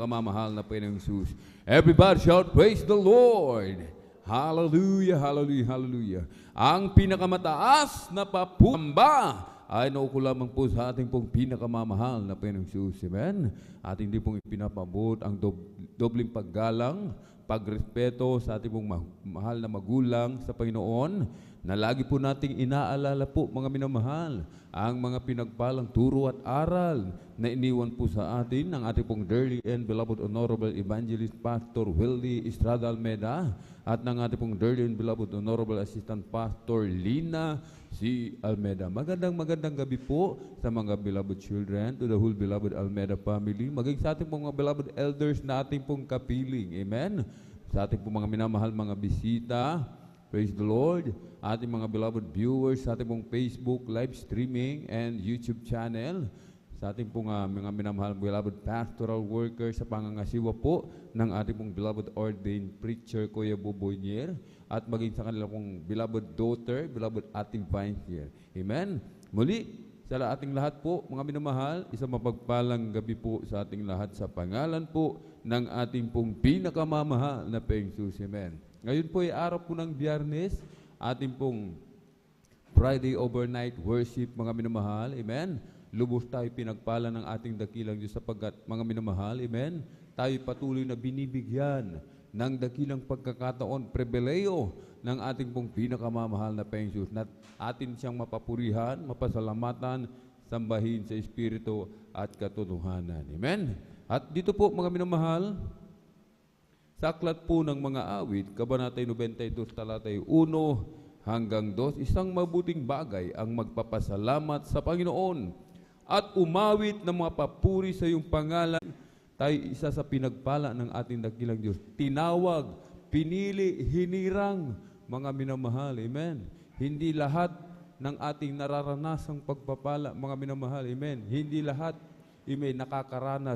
pinakamamahal na Panginoong Jesus. Everybody shout, praise the Lord! Hallelujah, hallelujah, hallelujah. Ang pinakamataas na papamba ay nauko lamang po sa ating pong pinakamamahal na Panginoong Jesus. Amen? Ating din pong ipinapabot ang dobling paggalang, pagrespeto sa ating pong mahal na magulang sa Panginoon, na lagi po nating inaalala po, mga minamahal, ang mga pinagpalang turo at aral na iniwan po sa atin ng ating pong dearly and beloved Honorable Evangelist Pastor Willie Estrada Almeda at ng ating pong dearly and beloved Honorable Assistant Pastor Lina C. Almeda. Magandang gabi po sa mga beloved children, to the whole beloved Almeda family, maging sa ating pong mga beloved elders na ating pong kapiling. Amen? Sa ating pong mga minamahal mga bisita, praise the Lord, ating mga beloved viewers sa ating pong Facebook live streaming and YouTube channel, sa ating pong mga minamahal beloved pastoral workers sa pangangasiwa po ng ating pong beloved ordained preacher Kuya Bubonier, at maging sa kanilang pong beloved daughter, beloved Ate Vincier. Amen? Muli, sa ating lahat po, mga minamahal, isang mapagpalang gabi po sa ating lahat sa pangalan po ng ating pong pinakamamahal na Panginoong Jesus. Amen. Ngayon po ay araw po ng Biyernes, ating pong Friday overnight worship, mga minamahal. Amen. Lubos tayo pinagpala ng ating dakilang Diyos sapagkat, mga minamahal, amen, tayo patuloy na binibigyan ng dakilang pagkakataon, pribileyo ng ating pong pinakamamahal na Panginoong Diyos, na atin siyang mapapurihan, mapasalamatan, sambahin sa Espiritu at katotohanan. Amen. At dito po, mga minamahal, sa aklat po ng mga awit, Kabanata 92, talatay 1 hanggang 2, isang mabuting bagay ang magpapasalamat sa Panginoon at umawit ng mga papuri sa iyong pangalan. Tayo isa sa pinagpala ng ating dakilang Diyos. Tinawag, pinili, hinirang, mga minamahal. Amen. Hindi lahat ng ating nararanasang pagpapala, mga minamahal. Amen. Hindi lahat, amen, nakakaranas